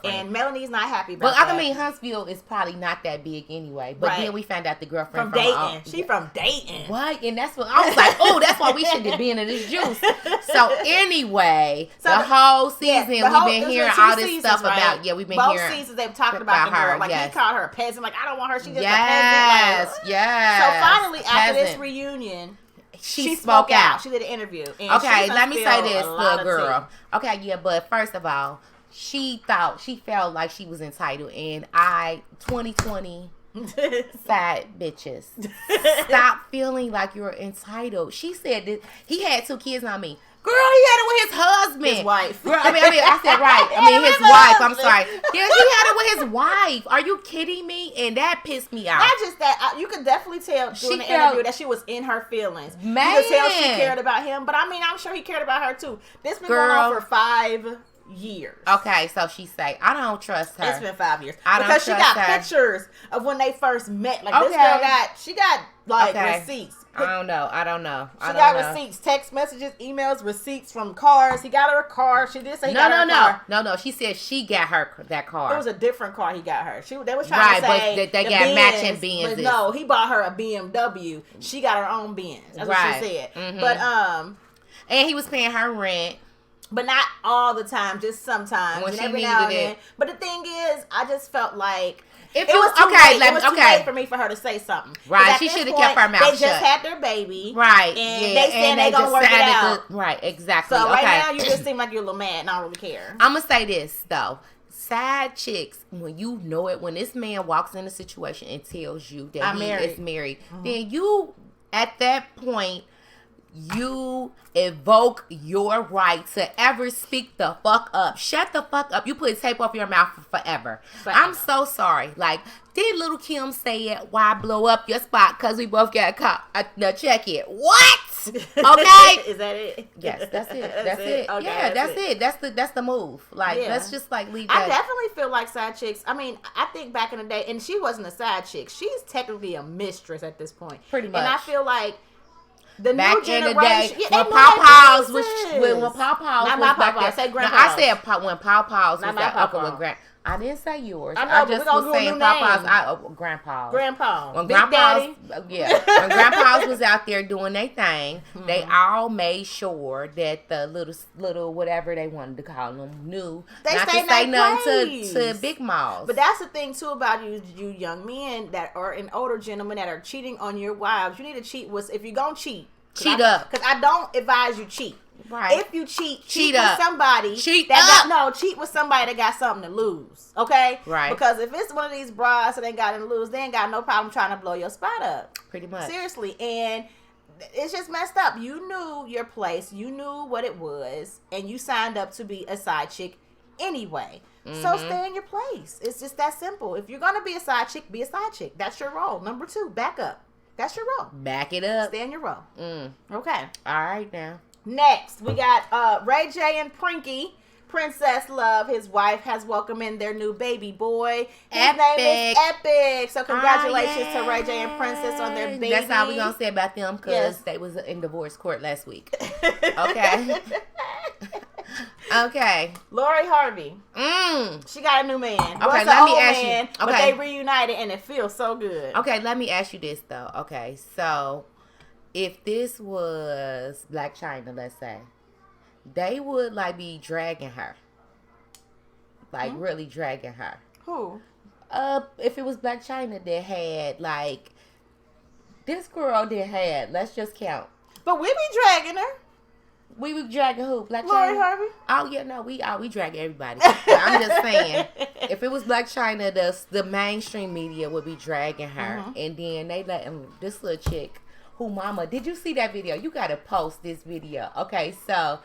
And Melanie's not happy about that.
Well, I mean, Huntsville is probably not that big anyway. But then we found out the girlfriend
from Dayton. She from Dayton.
What? And that's what I was like, oh, that's why we should have been in this juice. So anyway, the whole season we've been hearing all this stuff about. Yeah, we've been hearing.
Both seasons they've talked about the girl. Like he called her a peasant. Like, I don't want her. She's just a peasant.
Yes.
So finally, after this reunion, she spoke out. She did an interview. And
let me say this, little girl. Okay, yeah, but first of all, she felt like she was entitled, and 2020 fat bitches, stop feeling like you're entitled. She said that he had 2 kids on me. Girl, he had it with his husband.
His wife.
Girl, I said right. His wife. I'm sorry. Yeah, he had it with his wife. Are you kidding me? And that pissed me off.
Not just that. You could definitely tell during the interview that she was in her feelings. Man. You could tell she cared about him. But I mean, I'm sure he cared about her too. This been going on for 5 years.
Okay, so she say, I don't trust her.
It's been 5 years. Because she got pictures of when they first met. Like this girl got receipts.
I don't know.
She got receipts, text messages, emails, receipts from cars. He got her a car. She did say he got her a car.
No. She said she got her that car.
It was a different car he got her. They was trying to say
but they got matching Benzes.
But no, he bought her a BMW. She got her own Benz. That's what she said. Mm-hmm. But
and he was paying her rent.
But not all the time, just sometimes.
When she needed it.
But the thing is, I just felt like
it was too late.
It was too late for me for her to say something.
Right, she should have kept her mouth shut.
They just had their baby.
Right,
and they said they gonna work it out.
Right, exactly.
So right now, you just seem like you're a little mad, and I don't really care.
I'm gonna say this though. Side chicks, when you know it, when this man walks in a situation and tells you that he is married, then you, at that point, you evoke your right to ever speak the fuck up. Shut the fuck up. You put tape off your mouth forever. I'm so sorry. Like, did little Kim say it? Why blow up your spot? Because we both got caught. Now check it. What? Okay.
Is that it?
Yes, that's it. That's it. Okay, yeah, that's it. That's the move. Like, let's just like leave that.
I definitely feel like side chicks. I mean, I think back in the day, and she wasn't a side chick. She's technically a mistress at this point.
Pretty much.
And I feel like the
back
new generation,
in the day, when Pawpaws was back there.
I said grandpa.
I said when Pawpaws was that uncle and grand. I didn't say yours. I just was saying Pawpaws. Grandpa. When Grandpa's, when Grandpa's was out there doing their thing, they all made sure that the little whatever they wanted to call them knew not to say nothing to big malls.
But that's the thing too about you young men that are and older gentlemen that are cheating on your wives. You need to cheat if you're gonna cheat.
Cheat up.
Because I don't advise you cheat.
Right.
If you cheat
up.
with somebody
cheat
with somebody that got something to lose. Okay?
Right.
Because if it's one of these bras that ain't got to lose, they ain't got no problem trying to blow your spot up.
Pretty much.
Seriously. And it's just messed up. You knew your place. You knew what it was. And you signed up to be a side chick anyway. So stay in your place. It's just that simple. If you're going to be a side chick, be a side chick. That's your role. Number 2, back up. That's your role.
Back it up.
Stay in your role. Okay.
All right now.
Next, we got Ray J and Prinky. Princess Love, his wife, has welcomed in their new baby boy. His name is Epic. So congratulations to Ray J and Princess on their baby.
That's all we gonna say about them because they was in divorce court last week. Okay. Okay.
Lori Harvey. She got a new man.
Okay, let me ask you. Okay.
But they reunited and it feels so good.
Okay, let me ask you this though. Okay, so if this was Black China, let's say, they would like be dragging her, like really dragging her.
Who?
If it was Black China that had like this girl that had, let's just count.
But we be dragging her.
We be dragging who? Black
Lori
China?
Harvey?
Oh yeah, no, we drag everybody. I'm just saying, if it was Black China, the mainstream media would be dragging her, and then they letting this little chick, who mama, did you see that video? You gotta post this video. Okay, so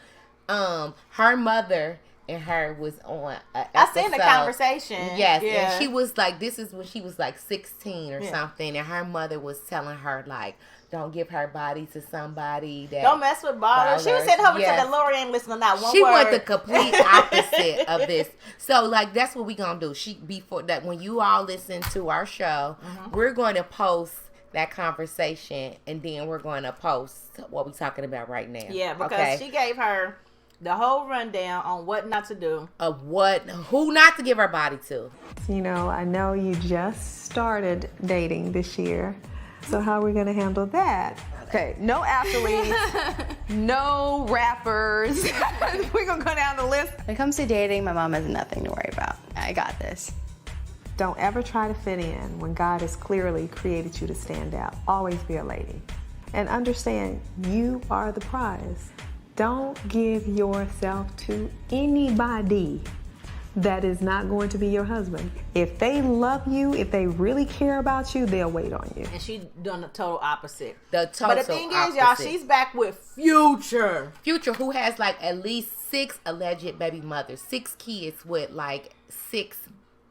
her mother and her was on
I seen the conversation.
Yes, and she was like, this is when she was like 16 or something, and her mother was telling her like, don't give her body to somebody that
don't mess with ballers. She was saying over to the Lori ain't listening to that one
she
word.
went the complete opposite of this. So like that's what we gonna do. Before that, when you all listen to our show, we're going to post that conversation, and then we're going to post what we're talking about right now.
Yeah, because she gave her the whole rundown on what not to do.
Of who not to give her body to.
You know, I know you just started dating this year. So how are we going to handle that? Okay, no athletes, no rappers. We're going to go down the list.
When it comes to dating, my mom has nothing to worry about. I got this.
Don't ever try to fit in when God has clearly created you to stand out. Always be a lady. And understand, you are the prize. Don't give yourself to anybody that is not going to be your husband. If they love you, if they really care about you, they'll wait on you.
And she done the total opposite.
But the thing
is, y'all, she's back with Future.
Future, who has like at least 6 alleged baby mothers, 6 kids with like 6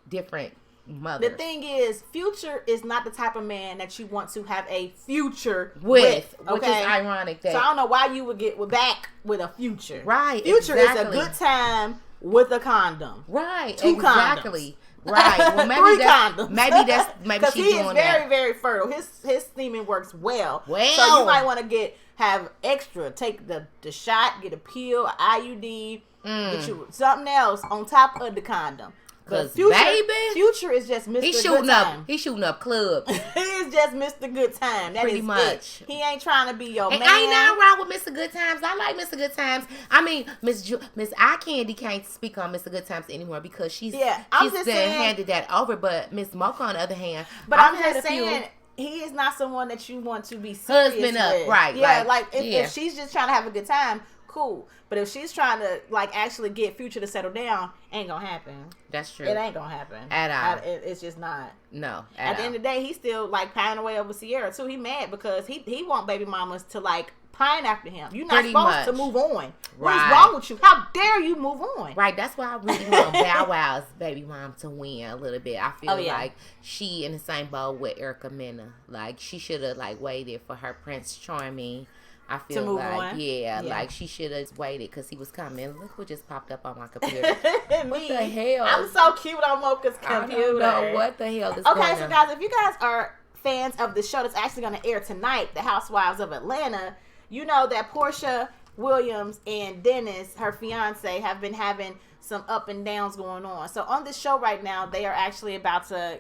different mothers.
The thing is, Future is not the type of man that you want to have a future with. Okay?
Which is ironic. That,
so I don't know why you would get back with a Future.
Right.
Future is a good time with a condom.
Right.
2
exactly.
condoms.
Right. Well, maybe
3
that's,
condoms.
Maybe she's doing that.
Because he is very, very fertile. His steaming works well. So you might want to have extra. Take the shot, get a pill, IUD, get you something else on top of the condom.
Because
Future is just Mr. Good Time.
He's shooting up clubs.
He is just Mr. Good Time. That
Pretty
is
much.
It. He ain't trying to be your man.
Ain't nothing wrong with Mr. Good Times. I like Mr. Good Times. I mean, Miss Eye Candy can't speak on Mr. Good Times anymore because she's handed that over. But Miss Mocha, on the other hand,
but I'm just saying, he is not someone that you want to be serious
husband up,
with.
right?
Yeah, like if she's just trying to have a good time, cool. But if she's trying to like actually get Future to settle down, ain't gonna happen.
That's true.
It ain't gonna happen
at all.
It's just not.
No.
At the end of the day, he's still like pining away over Sierra too. He mad because he want baby mamas to like pine after him. You're not supposed to move on. What is wrong with you? How dare you move on?
Right. That's why I really want Bow Wow's baby mom to win a little bit. I feel like she in the same boat with Erica Mena. Like she should have like waited for her Prince Charming. I feel like, like she should have waited because he was coming. Look what just popped up on my computer. What the hell?
I'm so cute on Mocha's computer.
I don't know what the hell is going on.
Okay, so guys, if you guys are fans of the show that's actually going to air tonight, The Housewives of Atlanta, you know that Portia Williams and Dennis, her fiance, have been having some up and downs going on. So on this show right now, they are actually about to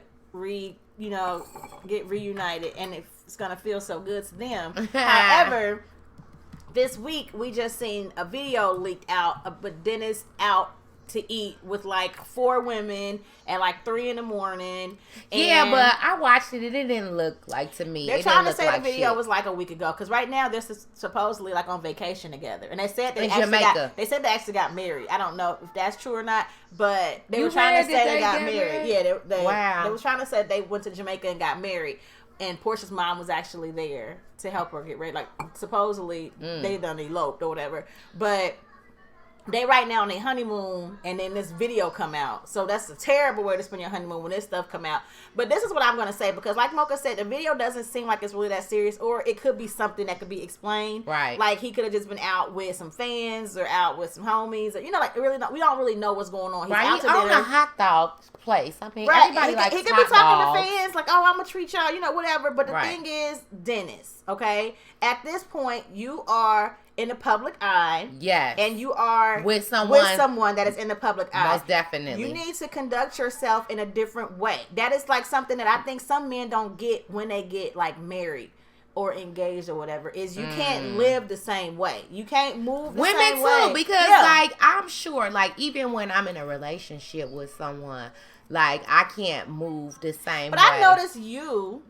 get reunited, and it's going to feel so good to them. However, this week we just seen a video leaked out of Dennis out to eat with like 4 women at like 3 in the morning.
Yeah, but I watched it. It didn't look like to me.
They're trying to say the video was like a week ago because right now they're supposedly like on vacation together, and they said they actually got married. I don't know if that's true or not, but they were trying to say they got married. Yeah, they were trying to say they went to Jamaica and got married, and Portia's mom was actually there to help her get ready. Like supposedly they done eloped or whatever, but. They right now on their honeymoon, and then this video come out. So that's a terrible way to spend your honeymoon when this stuff come out. But this is what I'm going to say, because like Mocha said, the video doesn't seem like it's really that serious, or it could be something that could be explained.
Right.
Like he could have just been out with some fans or out with some homies. Or, you know, like we don't really know what's going on. He's out to
on
dinner.
a hot dog place. I mean, everybody likes
he could
hot
be talking
dogs.
to fans like, oh, I'm going to treat y'all, you know, whatever. But the thing is, Dennis, okay? At this point, you are in the public eye.
Yes.
And you are
with someone
that is in the public eye.
Most definitely.
You need to conduct yourself in a different way. That is like something that I think some men don't get when they get like married or engaged or whatever, is you can't live the same way. You can't move the same way.
Women too, because like I'm sure like even when I'm in a relationship with someone, like I can't move the same way.
But I noticed you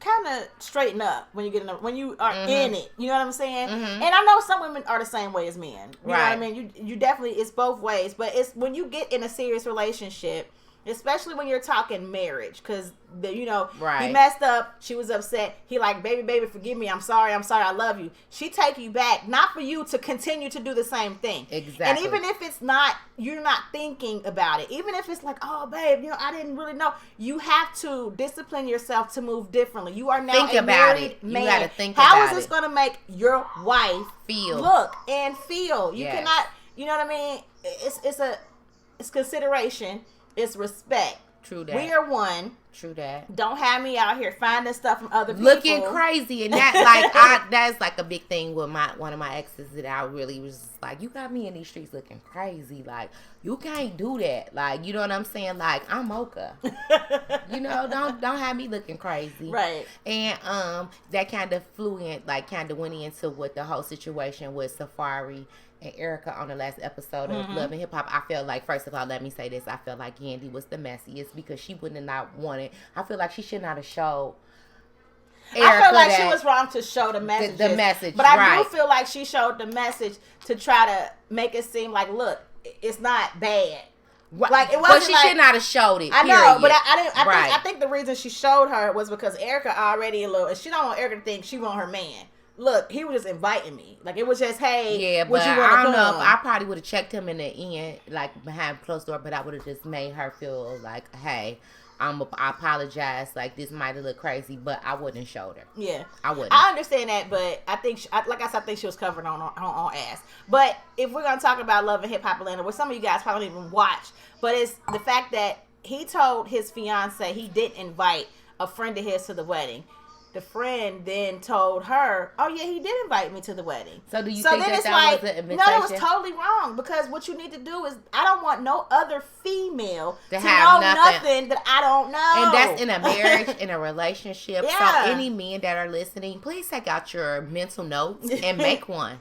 kind of straighten up when you get when you are in it. You know what I'm saying? And I know some women are the same way as men. You know what I mean? You definitely, it's both ways. But it's when you get in a serious relationship, especially when you're talking marriage, because he messed up, she was upset, he like, baby, forgive me, I'm sorry, I love you. She take you back, not for you to continue to do the same thing.
Exactly.
And even if it's not, you're not thinking about it, even if it's like, oh babe, I didn't really know, you have to discipline yourself to move differently. You are now a married man. You gotta think about it. How is this gonna make your wife look and feel? You cannot, you know what I mean? It's consideration. It's respect.
True that.
We are one.
True that.
Don't have me out here finding stuff from other people.
Looking crazy. And that like that's like a big thing with one of my exes that I really was just like, you got me in these streets looking crazy. Like, you can't do that. Like, you know what I'm saying? Like, I'm Mocha. Don't have me looking crazy.
Right.
And that kind of went into what the whole situation with Safari and Erica on the last episode of Love and Hip Hop. I feel like, first of all, let me say this. I feel like Yandy was the messiest because she would have not wanted. I feel like she should not have showed Erica.
I feel like she was wrong to show the message.
The message,
but I do feel like she showed the message to try to make it seem like, look, it's not bad. Like it wasn't.
But she should not have showed it.
I know, but I didn't. I think the reason she showed her was because Erica already and she don't want Erica to think she want her man. Look, he was just inviting me. Like, it was just, hey, would you want to come? I don't know.
I probably would have checked him in the end, like, behind closed door, but I would have just made her feel like, hey, I apologize. Like, this might have looked crazy, but I wouldn't have showed her.
Yeah.
I wouldn't.
I understand that, but I think, like I said, I think she was covered on ass. But if we're going to talk about Love and Hip Hop Atlanta, which some of you guys probably don't even watch, but it's the fact that he told his fiance he didn't invite a friend of his to the wedding. The friend then told her, oh yeah, he did invite me to the wedding.
So do you think that was an invitation?
No, that was totally wrong, because what you need to do is, I don't want no other female to
know
nothing that I don't know.
And that's in a marriage, in a relationship. Yeah. So any men that are listening, please take out your mental notes and make one.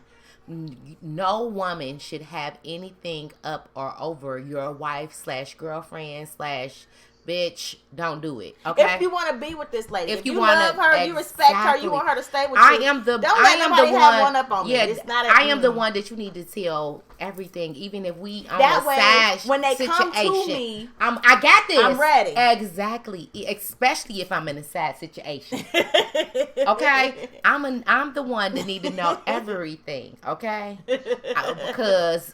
No woman should have anything up or over your wife / girlfriend / bitch, don't do it. Okay.
If you want to be with this lady, if you love her, you respect her, you want her to stay with you.
Don't let nobody have one up on me. It's not. I am the one that you need to tell everything, even if we on that way. When they come to me, I got this.
I'm ready.
Exactly. Especially if I'm in a sad situation. Okay. I'm the one that need to know everything. Okay. Because.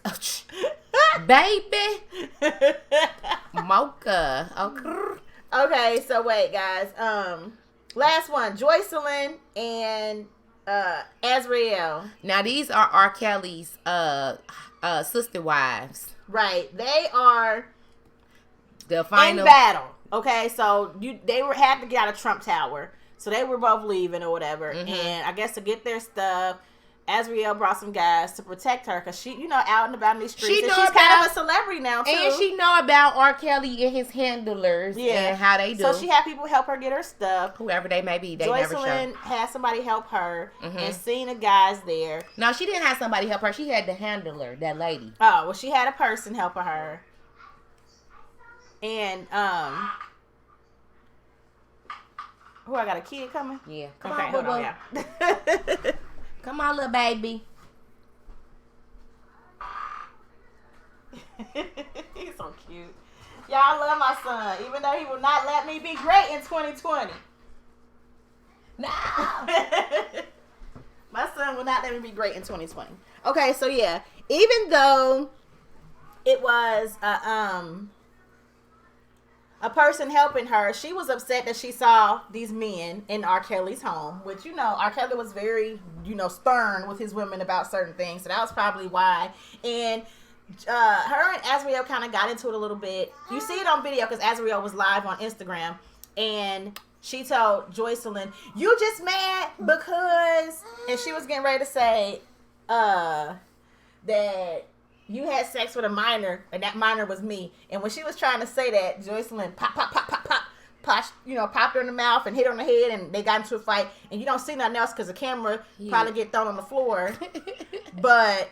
Baby Mocha.
Okay, so wait, guys. Last one, Joycelyn and Azriel.
Now these are R. Kelly's sister wives.
Right. They are
the final
in battle. Okay, so they had to get out of Trump Tower. So they were both leaving or whatever. And I guess to get their stuff, Azriel brought some guys to protect her because she, out and about in these streets.
She's
kind of a celebrity now, too.
And she know about R. Kelly and his handlers and how they do.
So she had people help her get her stuff.
Whoever they may be, they
Joycelyn
never show.
had somebody help her and seen the guys there.
No, she didn't have somebody help her. She had the handler, that lady.
Oh, well, she had a person helping her. And, I got a kid coming?
Yeah.
Come on, hold on, yeah.
Come on, little baby.
He's so cute. Y'all, I love my son, even though he will not let me be great in 2020.
No.
My son will not let me be great in 2020. Okay, so yeah, even though it was a person helping her, she was upset that she saw these men in R. Kelly's home, which, R. Kelly was very, stern with his women about certain things. So that was probably why. And her and Azriel kind of got into it a little bit. You see it on video because Azriel was live on Instagram. And she told Joycelyn, "You just mad because," and she was getting ready to say that you had sex with a minor, and that minor was me. And when she was trying to say that, Joycelyn popped her in the mouth and hit her on the head, and they got into a fight. And you don't see nothing else because the camera probably get thrown on the floor. But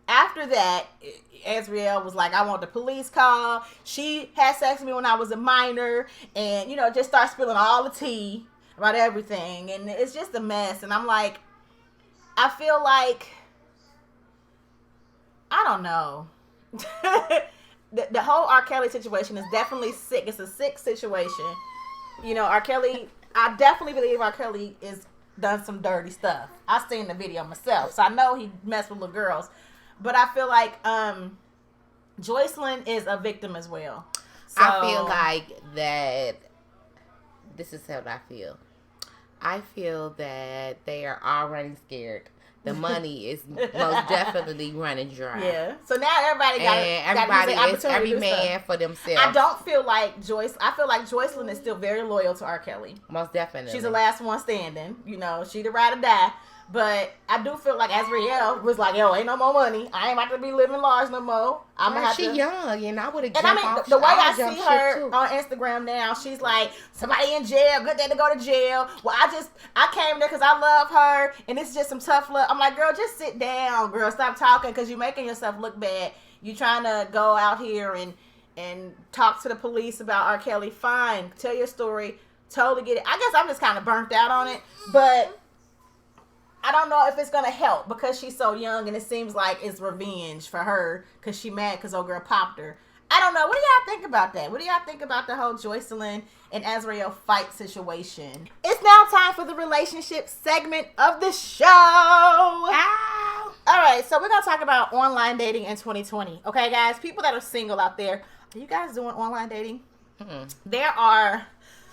after that, Azriel was like, "I want the police call. She had sex with me when I was a minor," and just start spilling all the tea about everything, and it's just a mess. And I'm like, I feel like, I don't know. the whole R. Kelly situation is definitely sick. It's a sick situation. R. Kelly, I definitely believe R. Kelly is done some dirty stuff. I've seen the video myself, so I know he messed with little girls. But I feel like Joycelyn is a victim as well. So,
I feel like that, this is how I feel. I feel that they are already scared. The money is most definitely running dry.
Yeah. So now everybody got
every man for themselves.
I don't feel like I feel like Joycelyn is still very loyal to R. Kelly.
Most definitely.
She's the last one standing. She the ride or die. But I do feel like Azriel was like, "Yo, ain't no more money. I ain't about to be living large no more. I'm gonna have to."
She's young, and I would have.
And I mean, the way I see her on Instagram now, she's like, "Somebody in jail. Good day to go to jail." Well, I came there because I love her, and it's just some tough love. I'm like, girl, just sit down, girl. Stop talking because you're making yourself look bad. You trying to go out here and talk to the police about R. Kelly. Fine, tell your story. Totally get it. I guess I'm just kind of burnt out on it, but I don't know if it's going to help because she's so young and it seems like it's revenge for her because she mad because old girl popped her. I don't know. What do y'all think about that? What do y'all think about the whole Joycelyn and Azriel fight situation? It's now time for the relationship segment of the show. Ow. All right. So we're going to talk about online dating in 2020. Okay, guys? People that are single out there, are you guys doing online dating? Mm-hmm. There are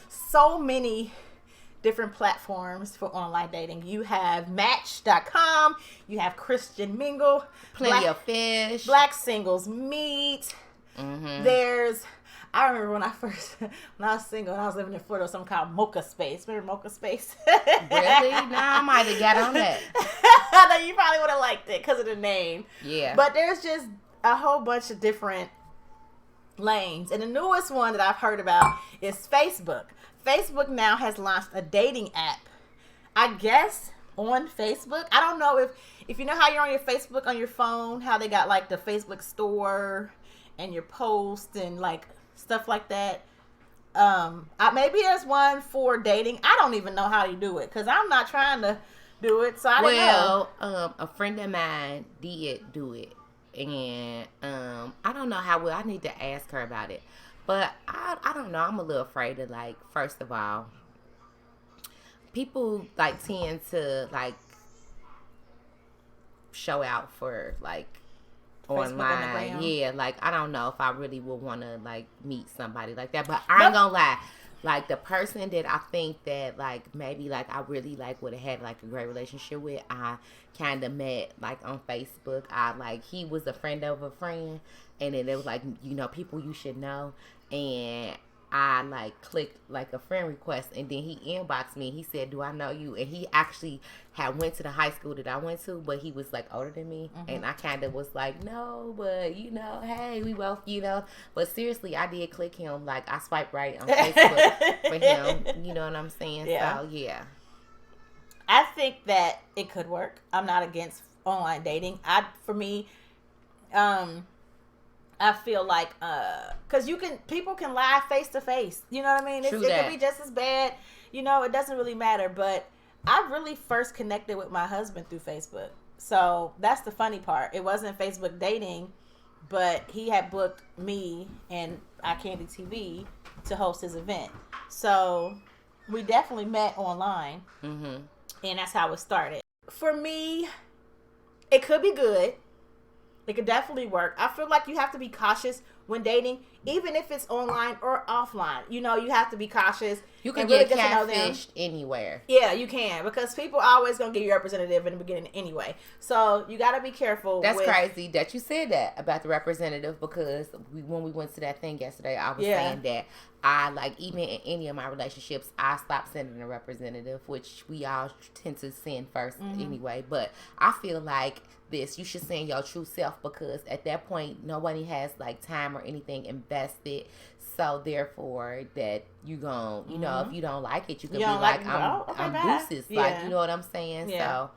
so many different platforms for online dating. You have Match.com, you have Christian Mingle,
Plenty of Fish,
Black Singles Meet. Mm-hmm. I remember when I was single and I was living in Florida, something called Mocha Space. Remember Mocha Space?
Really? No, I might have got on that.
I know you probably would have liked it because of the name.
Yeah.
But there's just a whole bunch of different lanes. And the newest one that I've heard about is Facebook. Facebook now has launched a dating app, I guess, on Facebook. I don't know if you know how you're on your Facebook on your phone, how they got like the Facebook store and your posts and like stuff like that. Maybe there's one for dating. I don't even know how you do it because I'm not trying to do it, so I don't know.
A friend of mine did do it, and I don't know how well. I need to ask her about it. But I don't know. I'm a little afraid of, like, first of all, people, like, tend to, like, show out for, like, online. Yeah, like, I don't know if I really would want to, like, meet somebody like that. But I ain't gonna lie. Like, the person that I think that, like, maybe, like, I really, like, would have had, like, a great relationship with, I kind of met, like, on Facebook. He was a friend of a friend. And then it was like, people you should know. And I like clicked like a friend request, and then he inboxed me. He said, "Do I know you?" And he actually had went to the high school that I went to, but he was like older than me, and I kind of was like, "No, but hey, we both, But seriously, I did click him. Like I swiped right on Facebook for him. You know what I'm saying?
Yeah.
So yeah,
I think that it could work. I'm not against online dating. I feel like, cause people can lie face to face. You know what I mean? It could be just as bad. It doesn't really matter. But I really first connected with my husband through Facebook. So that's the funny part. It wasn't Facebook dating, but he had booked me and Candi TV to host his event. So we definitely met online, and that's how it started. For me, it could be good. It could definitely work. I feel like you have to be cautious when dating, even if it's online or offline. You have to be cautious.
You can really get catfished anywhere.
Yeah, you can, because people are always going to give you a representative in the beginning anyway. So you got to be careful.
That's crazy that you said that about the representative, because when we went to that thing yesterday, I was saying that I, even in any of my relationships, I stopped sending a representative, which we all tend to send first anyway. But I feel like you should send your true self, because at that point nobody has time or anything invested, so therefore that you gon' if you don't like it, you can be like, I'm duces, you know what I'm saying? So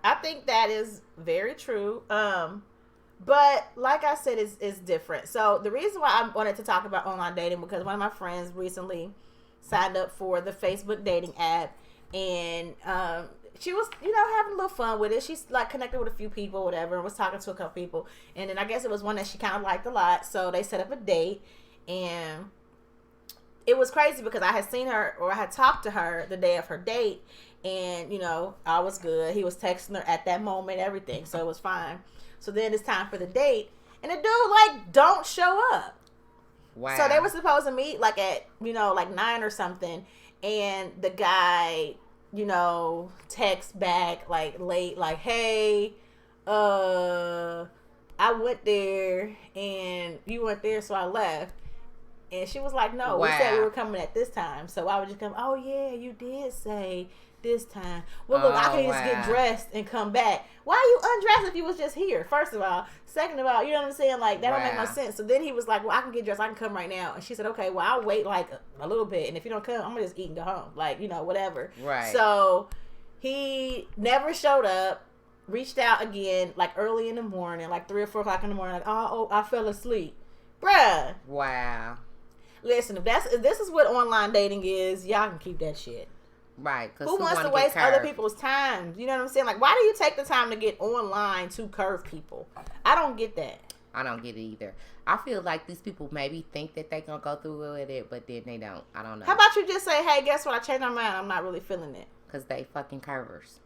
I think that is very true. But like I said, it's different. So the reason why I wanted to talk about online dating, because one of my friends recently signed up for the Facebook dating app, and she was, having a little fun with it. She's connected with a few people, whatever, and was talking to a couple people. And then I guess it was one that she kind of liked a lot. So they set up a date, and it was crazy because I had seen her, or I had talked to her the day of her date, and I was good. He was texting her at that moment, everything, so it was fine. So then it's time for the date, and the dude don't show up.
Wow.
So they were supposed to meet at 9 or something, and the guy text back late, hey, I went there and you went there, so I left. And she was like, no, we said we were coming at this time, so I would just come. Oh yeah, you did say this time. Well, look, I can just get dressed and come back. Why are you undressed if you was just here? First of all. Second of all, you know what I'm saying? That don't make no sense. So then he was like, well, I can get dressed. I can come right now. And she said, okay, well, I'll wait a little bit. And if you don't come, I'm going to just eat and go home. Whatever.
Right.
So he never showed up. Reached out again, early in the morning, 3 or 4 o'clock in the morning. Oh, I fell asleep. Bruh.
Wow.
Listen, if this is what online dating is, y'all can keep that shit.
Right.
Who wants to waste other people's time? You know what I'm saying? Why do you take the time to get online to curve people? I don't get that.
I don't get it either. I feel like these people maybe think that they gonna go through with it, but then they don't. I don't know.
How about you just say, hey, guess what? I changed my mind. I'm not really feeling it.
Because they fucking curvers.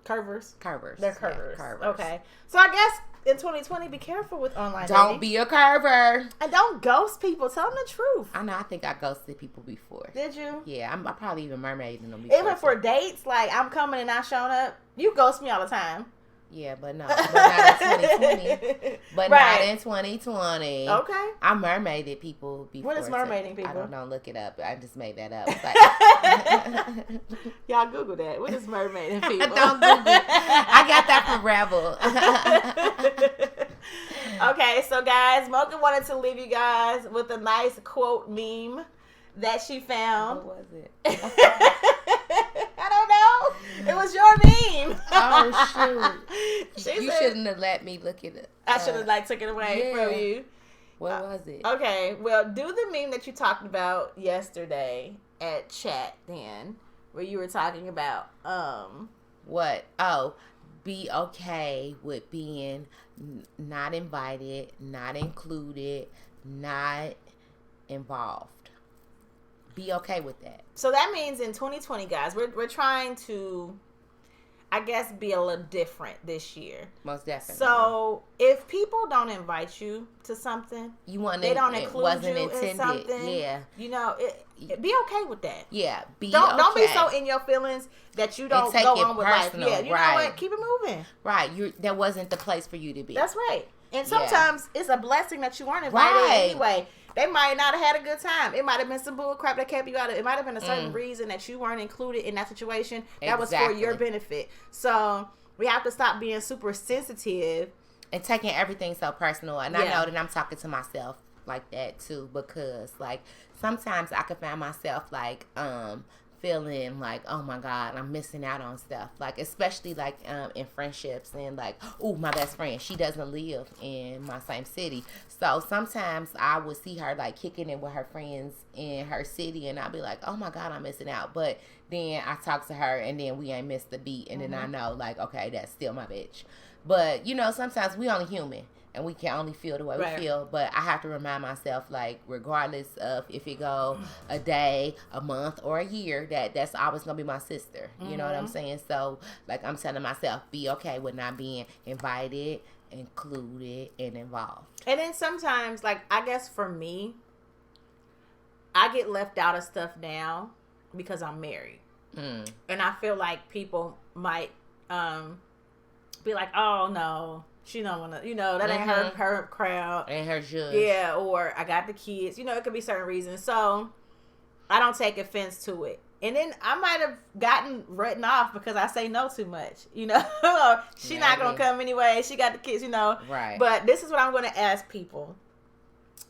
Curvers?
Curvers.
They're curvers.
Yeah, curvers.
Okay. So I guess in 2020, be careful with online dating.
Don't be a curver.
And don't ghost people. Tell them the truth.
I know. I think I ghosted people before.
Did you?
Yeah. I probably even mermaiding them before.
Even for dates, I'm coming and not showing up. You ghost me all the time.
Yeah, but not in 2020. But not in 2020.
Okay.
I mermaided people before.
What is mermaiding people?
I don't know. Look it up. I just made that up.
Y'all Google that. What is mermaiding people?
Don't Google it. I got that from Rebel.
Okay, so guys, Mocha wanted to leave you guys with a nice quote meme that she found.
What was it?
I don't know. It was your meme.
Oh shoot! You shouldn't have let me look at it.
I should have took it away from you.
What was it?
Okay, well, do the meme that you talked about yesterday at chat, then, where you were talking about
what? Oh, be okay with being not invited, not included, not involved. Be okay with that.
So that means in 2020, guys, we're trying to, I guess, be a little different this year.
Most definitely.
So if people don't invite you to something,
they don't include you in something. Yeah.
Be okay with that.
Yeah.
Don't be so in your feelings that you don't go on with life. Yeah. You know what? Keep it moving.
Right. That wasn't the place for you to be.
That's right. And sometimes it's a blessing that you weren't invited anyway. they might not have had a good time. It might have been some bull crap that kept you out of it. It might have been a certain reason that you weren't included in that situation that was for your benefit. So we have to stop being super sensitive
and taking everything so personal. And I know that I'm talking to myself like that too, because like sometimes I can find myself like feeling like, oh my God, I'm missing out on stuff. Like, especially like in friendships and like, oh, my best friend, she doesn't live in my same city. So sometimes I would see her like kicking it with her friends in her city and I'll be like, oh my God, I'm missing out. But then I talk to her and then we ain't missed the beat. And then I know like, okay, that's still my bitch. But, you know, sometimes we only human. And we can only feel the way we feel. But I have to remind myself, like, regardless of if it go a day, a month, or a year, that's always going to be my sister. You know what I'm saying? So, like, I'm telling myself, be okay with not being invited, included, and involved.
And then sometimes, like, I guess for me, I get left out of stuff now because I'm married. And I feel like people might be like, oh, no. She don't want to, you know, that ain't her crowd.
Ain't her judge.
Yeah, or I got the kids. You know, it could be certain reasons. So, I don't take offense to it. And then I might have gotten written off because I say no too much. You know, she not going to come anyway. She got the kids, you know.
Right.
But this is what I'm going to ask people.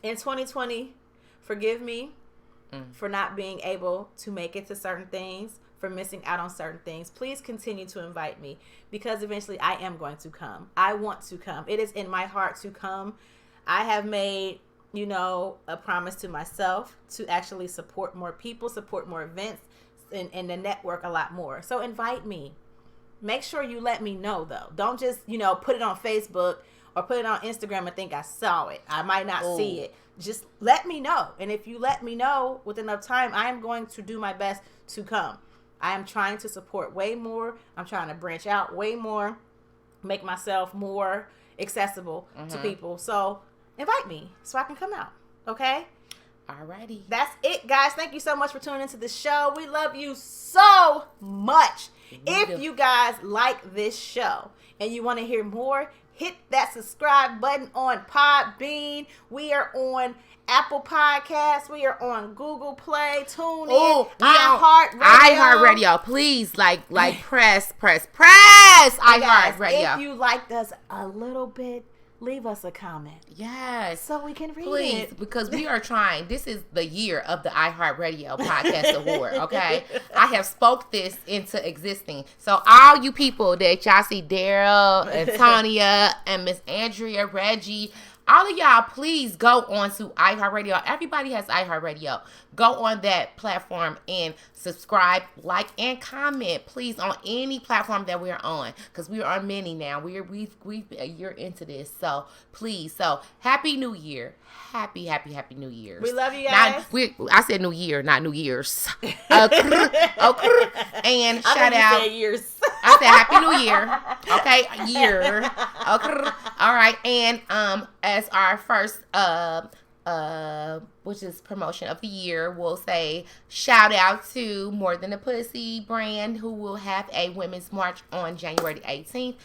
In 2020, forgive me for not being able to make it to certain things, for missing out on certain things. Please continue to invite me because eventually I am going to come. I want to come. It is in my heart to come. I have made, you know, a promise to myself to actually support more people, support more events, and the network a lot more. So invite me. Make sure you let me know, though. Don't just, you know, put it on Facebook or put it on Instagram and think I saw it. I might not see it. Just let me know. And if you let me know with enough time, I am going to do my best to come. I am trying to support way more. I'm trying to branch out way more, make myself more accessible to people. So invite me so I can come out. Okay?
Alrighty.
That's it, guys. Thank you so much for tuning into the show. We love you so much. If you guys like this show and you want to hear more, hit that subscribe button on Podbean. We are on Apple Podcasts. We are on Google Play. Tune in.
iHeartRadio. Please, like press iHeartRadio.
If you liked us a little bit, leave us a comment.
Yes.
So we can read
it. Please, because we are trying. This is the year of the iHeartRadio Podcast Award, okay? I have spoke this into existing. So all you people that y'all see, Daryl and Tanya and Miss Andrea, Reggie, all of y'all, please go on to iHeartRadio. Everybody has iHeartRadio. Go on that platform and subscribe, like, and comment, please, on any platform that we're on, because we're on many now. We're a year into this, so please. So happy New Year, happy New Year's.
We love you guys.
I said New Year, not New Year's. And shout out.
Said years.
I said Happy New Year. Okay, year. Okay, all right. And as our first which is promotion of the year, we'll say shout out to More Than a Pussy brand, who will have a women's march on January 18th.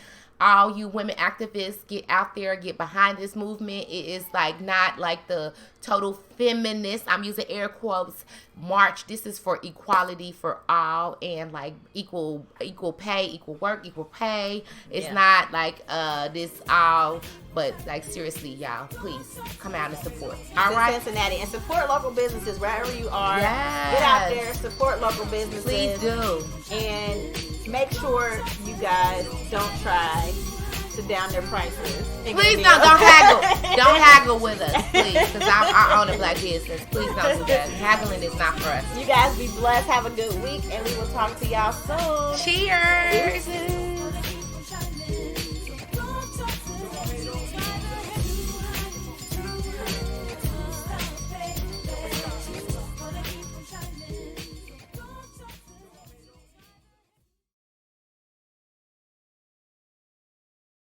All you women activists, get out there, get behind this movement. It is like not like the total feminist, I'm using air quotes, march. This is for equality for all and like equal pay, equal work, equal pay. It's not like this all, but like seriously, y'all, please come out and support. All right,
Cincinnati, and support local businesses wherever you are. Yes. Get out there, support local businesses.
Please do.
And make sure you guys don't try to down their prices.
Please don't haggle. Don't haggle with us, please, because I own a black business. Please don't do that. Haggling is not for us.
You guys be blessed. Have a good week, and we will talk to y'all soon.
Cheers.